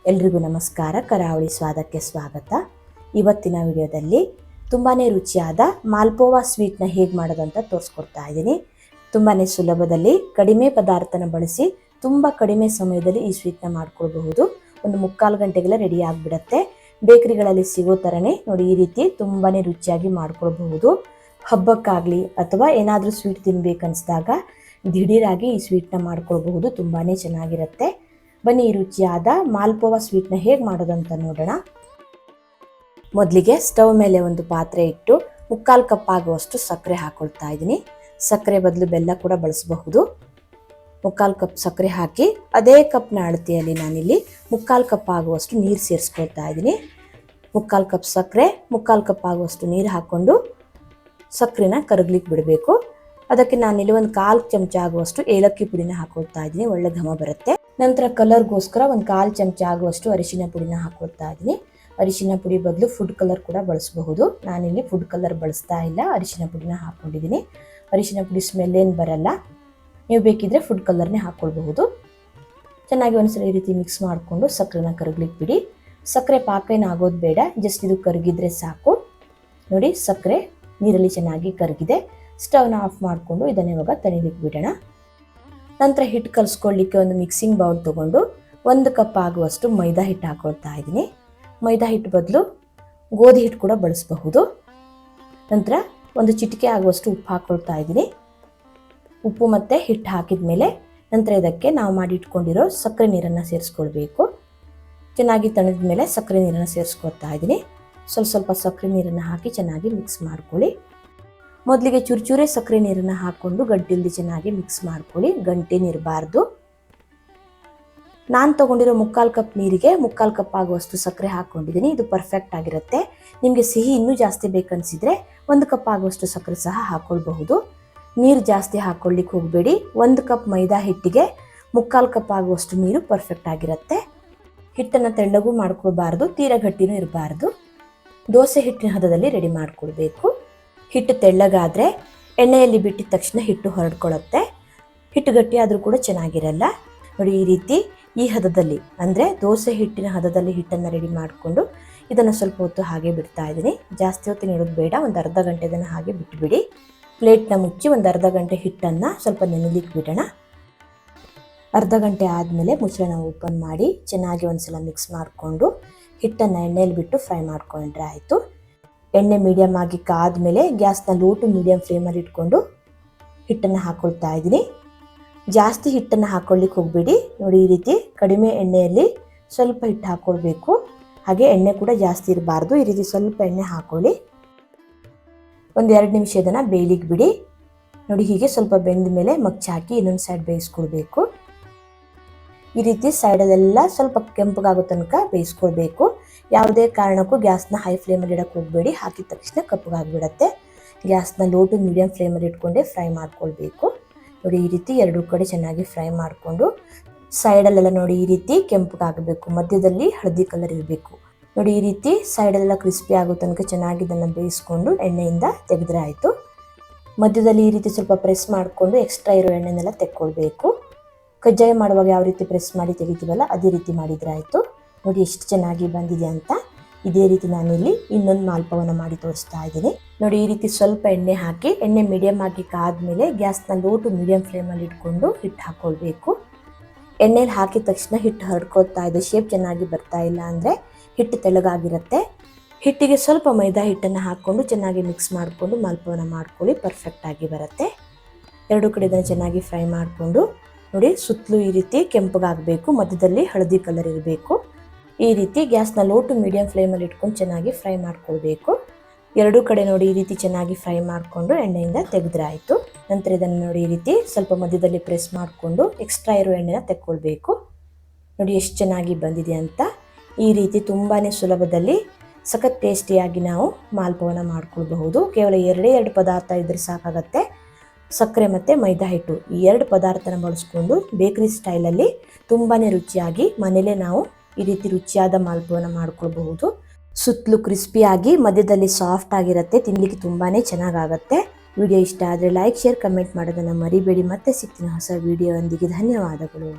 ಎಲ್ರಿಗೂ ನಮಸ್ಕಾರ. ಕರಾವಳಿ ಸ್ವಾದಕ್ಕೆ ಸ್ವಾಗತ. ಇವತ್ತಿನ ವಿಡಿಯೋದಲ್ಲಿ ತುಂಬಾ ರುಚಿಯಾದ ಮಾಲ್ಪೋವಾ ಸ್ವೀಟ್ನ ಹೇಗೆ ಮಾಡೋದು ಅಂತ ತೋರಿಸ್ಕೊಡ್ತಾ ಇದ್ದೀನಿ. ತುಂಬಾ ಸುಲಭದಲ್ಲಿ ಕಡಿಮೆ ಪದಾರ್ಥನ ಬಳಸಿ ತುಂಬ ಕಡಿಮೆ ಸಮಯದಲ್ಲಿ ಈ ಸ್ವೀಟ್ನ ಮಾಡ್ಕೊಳ್ಬಹುದು. ಒಂದು 3/4 ಗಂಟೆಗೆಲ್ಲ ರೆಡಿ ಆಗಿಬಿಡುತ್ತೆ. ಬೇಕರಿಗಳಲ್ಲಿ ಸಿಗೋ ಥರನೇ ನೋಡಿ, ಈ ರೀತಿ ತುಂಬಾ ರುಚಿಯಾಗಿ ಮಾಡ್ಕೊಳ್ಬಹುದು. ಹಬ್ಬಕ್ಕಾಗಲಿ ಅಥವಾ ಏನಾದರೂ ಸ್ವೀಟ್ ತಿನ್ಬೇಕನ್ನಿಸಿದಾಗ ದಿಢೀರಾಗಿ ಈ ಸ್ವೀಟ್ನ ಮಾಡ್ಕೊಳ್ಬಹುದು. ತುಂಬಾ ಚೆನ್ನಾಗಿರುತ್ತೆ. ಬನ್ನಿ ಈ ರುಚಿಯಾದ ಮಾಲ್ಪೋವಾ ಸ್ವೀಟ್ನ ಹೇಗೆ ಮಾಡೋದಂತ ನೋಡೋಣ. ಮೊದಲಿಗೆ ಸ್ಟವ್ ಮೇಲೆ ಒಂದು ಪಾತ್ರೆ ಇಟ್ಟು 3/4 ಕಪ್ ಆಗುವಷ್ಟು ಸಕ್ಕರೆ ಹಾಕೊಳ್ತಾ ಇದ್ದೀನಿ. ಸಕ್ಕರೆ ಬದಲು ಬೆಲ್ಲ ಕೂಡ ಬಳಸಬಹುದು. 3/4 ಕಪ್ ಸಕ್ಕರೆ ಹಾಕಿ ಅದೇ ಕಪ್ನ ಅಳತೆಯಲ್ಲಿ ನಾನಿಲ್ಲಿ 3/4 ಕಪ್ ಆಗುವಷ್ಟು ನೀರು ಸೇರಿಸ್ಕೊಳ್ತಾ ಇದ್ದೀನಿ. 3/4 ಕಪ್ ಸಕ್ಕರೆ 3/4 ಕಪ್ ಆಗುವಷ್ಟು ನೀರು ಹಾಕ್ಕೊಂಡು ಸಕ್ಕರೆನ ಕರಗ್ಲಿಕ್ಕೆ ಬಿಡಬೇಕು. ಅದಕ್ಕೆ ನಾನಿಲ್ಲಿ ಒಂದು 1/4 ಚಮಚ ಆಗುವಷ್ಟು ಏಲಕ್ಕಿ ಪುಡಿನ ಹಾಕೊಳ್ತಾ ಇದ್ದೀನಿ. ಒಳ್ಳೆ ಘಮ ಬರುತ್ತೆ. ನಂತರ ಕಲರ್ಗೋಸ್ಕರ ಒಂದು 1/4 ಚಮಚ ಆಗುವಷ್ಟು ಅರಿಶಿನ ಪುಡಿನ ಹಾಕೊಳ್ತಾ ಇದ್ದೀನಿ. ಅರಿಶಿನ ಪುಡಿ ಬದಲು ಫುಡ್ ಕಲರ್ ಕೂಡ ಬಳಸಬಹುದು. ನಾನಿಲ್ಲಿ ಫುಡ್ ಕಲರ್ ಬಳಸ್ತಾ ಇಲ್ಲ, ಅರಿಶಿನ ಪುಡಿನ ಹಾಕ್ಕೊಂಡಿದ್ದೀನಿ. ಅರಿಶಿನ ಪುಡಿ ಸ್ಮೆಲ್ ಏನು ಬರಲ್ಲ. ನೀವು ಬೇಕಿದ್ರೆ ಫುಡ್ ಕಲರ್ನೇ ಹಾಕ್ಕೊಳ್ಬಹುದು. ಚೆನ್ನಾಗಿ ಒಂದ್ಸಲ ಈ ರೀತಿ ಮಿಕ್ಸ್ ಮಾಡಿಕೊಂಡು ಸಕ್ಕರೆನ ಕರಗ್ಲಿಕ್ಕೆ ಬಿಡಿ. ಸಕ್ಕರೆ ಪಾಕ ಏನು ಆಗೋದು ಬೇಡ, ಜಸ್ಟ್ ಇದು ಕರಗಿದ್ರೆ ಸಾಕು. ನೋಡಿ, ಸಕ್ಕರೆ ನೀರಲ್ಲಿ ಚೆನ್ನಾಗಿ ಕರಗಿದೆ. ಸ್ಟವ್ನ ಆಫ್ ಮಾಡಿಕೊಂಡು ಇದನ್ನು ಇವಾಗ ತಣಿಲಿಕ್ಕೆ ಬಿಡೋಣ. ನಂತರ ಹಿಟ್ಟು ಕಲಿಸ್ಕೊಳ್ಳಿಕ್ಕೆ ಒಂದು ಮಿಕ್ಸಿಂಗ್ ಬೌಲ್ ತೊಗೊಂಡು 1 ಕಪ್ ಆಗುವಷ್ಟು ಮೈದಾ ಹಿಟ್ಟು ಹಾಕೊಳ್ತಾ ಇದ್ದೀನಿ. ಮೈದಾ ಹಿಟ್ಟು ಬದಲು ಗೋಧಿ ಹಿಟ್ಟು ಕೂಡ ಬಳಸಬಹುದು. ನಂತರ ಒಂದು ಚಿಟಿಕೆ ಆಗುವಷ್ಟು ಉಪ್ಪು ಹಾಕ್ಕೊಳ್ತಾ ಇದ್ದೀನಿ. ಉಪ್ಪು ಮತ್ತು ಹಿಟ್ಟು ಹಾಕಿದ ಮೇಲೆ ನಂತರ ಇದಕ್ಕೆ ನಾವು ಮಾಡಿ ಇಟ್ಕೊಂಡಿರೋ ಸಕ್ಕರೆ ನೀರನ್ನು ಸೇರಿಸ್ಕೊಳ್ಬೇಕು. ಚೆನ್ನಾಗಿ ತಣಿದ ಮೇಲೆ ಸಕ್ಕರೆ ನೀರನ್ನು ಸೇರಿಸ್ಕೊಳ್ತಾ ಇದ್ದೀನಿ. ಸ್ವಲ್ಪ ಸಕ್ಕರೆ ನೀರನ್ನು ಹಾಕಿ ಚೆನ್ನಾಗಿ ಮಿಕ್ಸ್ ಮಾಡ್ಕೊಳ್ಳಿ. ಮೊದಲಿಗೆ ಚೂರೇ ಸಕ್ಕರೆ ನೀರನ್ನು ಹಾಕ್ಕೊಂಡು ಗಂಟಿಲ್ದಿ ಚೆನ್ನಾಗಿ ಮಿಕ್ಸ್ ಮಾಡ್ಕೊಳ್ಳಿ. ಗಂಟೇನಿರಬಾರ್ದು. ನಾನು ತೊಗೊಂಡಿರೋ 3/4 ಕಪ್ ನೀರಿಗೆ 3/4 ಕಪ್ ಆಗುವಷ್ಟು ಸಕ್ಕರೆ ಹಾಕ್ಕೊಂಡಿದ್ದೀನಿ. ಇದು ಪರ್ಫೆಕ್ಟ್ ಆಗಿರುತ್ತೆ. ನಿಮಗೆ ಸಿಹಿ ಇನ್ನೂ ಜಾಸ್ತಿ ಬೇಕನ್ಸಿದ್ರೆ 1 ಕಪ್ ಆಗುವಷ್ಟು ಸಕ್ಕರೆ ಸಹ ಹಾಕ್ಕೊಳ್ಬಹುದು. ನೀರು ಜಾಸ್ತಿ ಹಾಕ್ಕೊಳ್ಳಿಕ್ಕೆ ಹೋಗಬೇಡಿ. 1 ಕಪ್ ಮೈದಾ ಹಿಟ್ಟಿಗೆ 3/4 ಕಪ್ ಆಗುವಷ್ಟು ನೀರು ಪರ್ಫೆಕ್ಟ್ ಆಗಿರುತ್ತೆ. ಹಿಟ್ಟನ್ನು ತೆಳ್ಳಗೂ ಮಾಡ್ಕೊಳ್ಬಾರ್ದು, ತೀರಾ ಗಟ್ಟಿನೂ ಇರಬಾರ್ದು. ದೋಸೆ ಹಿಟ್ಟಿನ ಹದದಲ್ಲಿ ರೆಡಿ ಮಾಡ್ಕೊಳ್ಬೇಕು. ಹಿಟ್ಟು ತೆಳ್ಳಗಾದರೆ ಎಣ್ಣೆಯಲ್ಲಿ ಬಿಟ್ಟಿದ ತಕ್ಷಣ ಹಿಟ್ಟು ಹೊರಡ್ಕೊಳ್ಳುತ್ತೆ. ಹಿಟ್ಟು ಗಟ್ಟಿ ಆದರೂ ಕೂಡ ಚೆನ್ನಾಗಿರಲ್ಲ. ನೋಡಿ, ಈ ರೀತಿ ಈ ಹದದಲ್ಲಿ ಅಂದರೆ ದೋಸೆ ಹಿಟ್ಟಿನ ಹದದಲ್ಲಿ ಹಿಟ್ಟನ್ನು ರೆಡಿ ಮಾಡಿಕೊಂಡು ಇದನ್ನು ಸ್ವಲ್ಪ ಹೊತ್ತು ಹಾಗೆ ಬಿಡ್ತಾ ಇದ್ದೀನಿ. ಜಾಸ್ತಿ ಹೊತ್ತು ಇಡೋದು ಬೇಡ. ಒಂದು ಅರ್ಧ ಗಂಟೆ ಇದನ್ನು ಹಾಗೆ ಬಿಟ್ಟುಬಿಡಿ. ಪ್ಲೇಟ್ನ ಮುಚ್ಚಿ ಒಂದು ಅರ್ಧ ಗಂಟೆ ಹಿಟ್ಟನ್ನು ಸ್ವಲ್ಪ ನೆನೆಲಿಕ್ಕೆ ಬಿಡೋಣ. ಅರ್ಧ ಗಂಟೆ ಆದಮೇಲೆ ಮುಚ್ಚಳನ ಓಪನ್ ಮಾಡಿ ಚೆನ್ನಾಗಿ ಒಂದ್ಸಲ ಮಿಕ್ಸ್ ಮಾಡಿಕೊಂಡು ಹಿಟ್ಟನ್ನು ಎಣ್ಣೆಯಲ್ಲಿ ಬಿಟ್ಟು ಫ್ರೈ ಮಾಡ್ಕೊಂಡ್ರೆ ಆಯಿತು. ಎಣ್ಣೆ ಮೀಡಿಯಮ್ ಆಗಿ ಕಾದ್ಮೇಲೆ ಗ್ಯಾಸ್ನ ಲೋ ಟು ಮೀಡಿಯಮ್ ಫ್ಲೇಮಲ್ಲಿ ಇಟ್ಕೊಂಡು ಹಿಟ್ಟನ್ನು ಹಾಕ್ಕೊಳ್ತಾ ಇದ್ದೀನಿ. ಜಾಸ್ತಿ ಹಿಟ್ಟನ್ನು ಹಾಕ್ಕೊಳ್ಳಿಕ್ಕೆ ಹೋಗಬೇಡಿ. ನೋಡಿ, ಈ ರೀತಿ ಕಡಿಮೆ ಎಣ್ಣೆಯಲ್ಲಿ ಸ್ವಲ್ಪ ಹಿಟ್ಟು ಹಾಕ್ಕೊಳ್ಬೇಕು. ಹಾಗೆ ಎಣ್ಣೆ ಕೂಡ ಜಾಸ್ತಿ ಇರಬಾರ್ದು. ಈ ರೀತಿ ಸ್ವಲ್ಪ ಎಣ್ಣೆ ಹಾಕ್ಕೊಳ್ಳಿ. ಒಂದು 2 ನಿಮಿಷ ಇದನ್ನು ಬೇಯಲಿಕ್ಕೆ ಬಿಡಿ. ನೋಡಿ, ಹೀಗೆ ಸ್ವಲ್ಪ ಬೆಂದ ಮೇಲೆ ಮಗ್ಚಿ ಹಾಕಿ ಇನ್ನೊಂದು ಸೈಡ್ ಬೇಯಿಸ್ಕೊಳ್ಬೇಕು. ಈ ರೀತಿ ಸೈಡಲ್ಲೆಲ್ಲ ಸ್ವಲ್ಪ ಕೆಂಪಗಾಗೋ ತನಕ ಬೇಯಿಸ್ಕೊಳ್ಬೇಕು. ಯಾವುದೇ ಕಾರಣಕ್ಕೂ ಗ್ಯಾಸ್ನ ಹೈ ಫ್ಲೇಮಲ್ಲಿ ಇಡಕ್ಕೆ ಹೋಗಬೇಡಿ. ಹಾಕಿದ ತಕ್ಷಣ ಕಪ್ಪಗಾಗಿಬಿಡತ್ತೆ. ಗ್ಯಾಸ್ನ ಲೋ ಟು ಮೀಡಿಯಮ್ ಫ್ಲೇಮಲ್ಲಿ ಇಟ್ಕೊಂಡೆ ಫ್ರೈ ಮಾಡ್ಕೊಳ್ಬೇಕು. ನೋಡಿ, ಈ ರೀತಿ 2 ಕಡೆ ಚೆನ್ನಾಗಿ ಫ್ರೈ ಮಾಡಿಕೊಂಡು ಸೈಡಲ್ಲೆಲ್ಲ ನೋಡಿ ಈ ರೀತಿ ಕೆಂಪಗಾಗಬೇಕು. ಮಧ್ಯದಲ್ಲಿ ಹಳದಿ ಕಲರ್ ಇರಬೇಕು. ನೋಡಿ, ಈ ರೀತಿ ಸೈಡಲ್ಲೆಲ್ಲ ಕ್ರಿಸ್ಪಿ ಆಗೋ ತನಕ ಚೆನ್ನಾಗಿ ಇದನ್ನು ಬೇಯಿಸ್ಕೊಂಡು ಎಣ್ಣೆಯಿಂದ ತೆಗೆದ್ರೆ ಆಯಿತು. ಮಧ್ಯದಲ್ಲಿ ಈ ರೀತಿ ಸ್ವಲ್ಪ ಪ್ರೆಸ್ ಮಾಡಿಕೊಂಡು ಎಕ್ಸ್ಟ್ರಾ ಇರೋ ಎಣ್ಣೆನೆಲ್ಲ ತೆಕ್ಕೊಳ್ಬೇಕು. ಕಜ್ಜಾಯ ಮಾಡುವಾಗ ಯಾವ ರೀತಿ ಪ್ರೆಸ್ ಮಾಡಿ ತೆಗಿತೀವಲ್ಲ ಅದೇ ರೀತಿ ಮಾಡಿದರೆ ಆಯಿತು. ನೋಡಿ ಎಷ್ಟು ಚೆನ್ನಾಗಿ ಬಂದಿದೆ ಅಂತ. ಇದೇ ರೀತಿ ನಾನಿಲ್ಲಿ ಇನ್ನೊಂದು ಮಾಲ್ಪೋವನ ಮಾಡಿ ತೋರಿಸ್ತಾ ಇದ್ದೀನಿ. ನೋಡಿ, ಈ ರೀತಿ ಸ್ವಲ್ಪ ಎಣ್ಣೆ ಹಾಕಿ ಎಣ್ಣೆ ಮೀಡಿಯಮ್ ಆಗಿ ಕಾದ್ಮೇಲೆ ಗ್ಯಾಸ್ನ ಲೋ ಟು ಮೀಡಿಯಮ್ ಫ್ಲೇಮಲ್ಲಿ ಇಟ್ಕೊಂಡು ಹಿಟ್ಟು ಹಾಕ್ಕೊಳ್ಬೇಕು. ಎಣ್ಣೆಲಿ ಹಾಕಿದ ತಕ್ಷಣ ಹಿಟ್ಟು ಹರಡ್ಕೊಳ್ತಾ ಇದೆ. ಶೇಪ್ ಚೆನ್ನಾಗಿ ಬರ್ತಾ ಇಲ್ಲ ಅಂದರೆ ಹಿಟ್ಟು ತೆಳ್ಳಗಾಗಿರುತ್ತೆ. ಹಿಟ್ಟಿಗೆ ಸ್ವಲ್ಪ ಮೈದಾ ಹಿಟ್ಟನ್ನು ಹಾಕ್ಕೊಂಡು ಚೆನ್ನಾಗಿ ಮಿಕ್ಸ್ ಮಾಡಿಕೊಂಡು ಮಾಲ್ಪೋವನ ಮಾಡ್ಕೊಳ್ಳಿ. ಪರ್ಫೆಕ್ಟಾಗಿ ಬರುತ್ತೆ. 2 ಕಡೆ ಇದನ್ನು ಚೆನ್ನಾಗಿ ಫ್ರೈ ಮಾಡಿಕೊಂಡು ನೋಡಿ, ಸುತ್ತಲೂ ಈ ರೀತಿ ಕೆಂಪಗಾಗಬೇಕು. ಮಧ್ಯದಲ್ಲಿ ಹಳದಿ ಕಲರ್ ಇರಬೇಕು. ಈ ರೀತಿ ಗ್ಯಾಸ್ನ ಲೋ ಟು ಮೀಡಿಯಮ್ ಫ್ಲೇಮಲ್ಲಿ ಇಟ್ಕೊಂಡು ಚೆನ್ನಾಗಿ ಫ್ರೈ ಮಾಡ್ಕೊಳ್ಬೇಕು. 2 ಕಡೆ ನೋಡಿ ಈ ರೀತಿ ಚೆನ್ನಾಗಿ ಫ್ರೈ ಮಾಡಿಕೊಂಡು ಎಣ್ಣೆಯಿಂದ ತೆಗೆದ್ರೆ ಆಯಿತು. ನಂತರ ಇದನ್ನು ನೋಡಿ ಈ ರೀತಿ ಸ್ವಲ್ಪ ಮಧ್ಯದಲ್ಲಿ ಪ್ರೆಸ್ ಮಾಡಿಕೊಂಡು ಎಕ್ಸ್ಟ್ರಾ ಇರೋ ಎಣ್ಣೆನ ತೆಕ್ಕೊಳ್ಬೇಕು. ನೋಡಿ ಎಷ್ಟು ಚೆನ್ನಾಗಿ ಬಂದಿದೆ ಅಂತ. ಈ ರೀತಿ ತುಂಬಾ ಸುಲಭದಲ್ಲಿ ಸಖತ್ ಟೇಸ್ಟಿಯಾಗಿ ನಾವು ಮಾಲ್ಪೋವನ ಮಾಡ್ಕೊಳ್ಬಹುದು. ಕೇವಲ 2 ಪದಾರ್ಥ ಇದ್ರೆ ಸಾಕಾಗತ್ತೆ. ಸಕ್ಕರೆ ಮತ್ತು ಮೈದಾ ಹಿಟ್ಟು ಈ 2 ಪದಾರ್ಥನ ಬಳಸ್ಕೊಂಡು ಬೇಕರಿ ಸ್ಟೈಲಲ್ಲಿ ತುಂಬಾ ರುಚಿಯಾಗಿ ಮನೇಲೇ ನಾವು ಈ ರೀತಿ ರುಚಿಯಾದ ಮಾಲ್ಪೋವನ ಮಾಡ್ಕೊಳ್ಬಹುದು. ಸುತ್ತಲೂ ಕ್ರಿಸ್ಪಿಯಾಗಿ ಮಧ್ಯದಲ್ಲಿ ಸಾಫ್ಟ್ ಆಗಿರುತ್ತೆ. ತಿನ್ನಲಿಕ್ಕೆ ತುಂಬಾ ಚೆನ್ನಾಗಾಗತ್ತೆ. ವಿಡಿಯೋ ಇಷ್ಟ ಆದರೆ ಲೈಕ್, ಶೇರ್, ಕಮೆಂಟ್ ಮಾಡೋದನ್ನು ಮರಿಬೇಡಿ. ಮತ್ತೆ ಸಿಗ್ತೀನಿ ಹೊಸ ವಿಡಿಯೋ ಒಂದಿಗೆ. ಧನ್ಯವಾದಗಳು.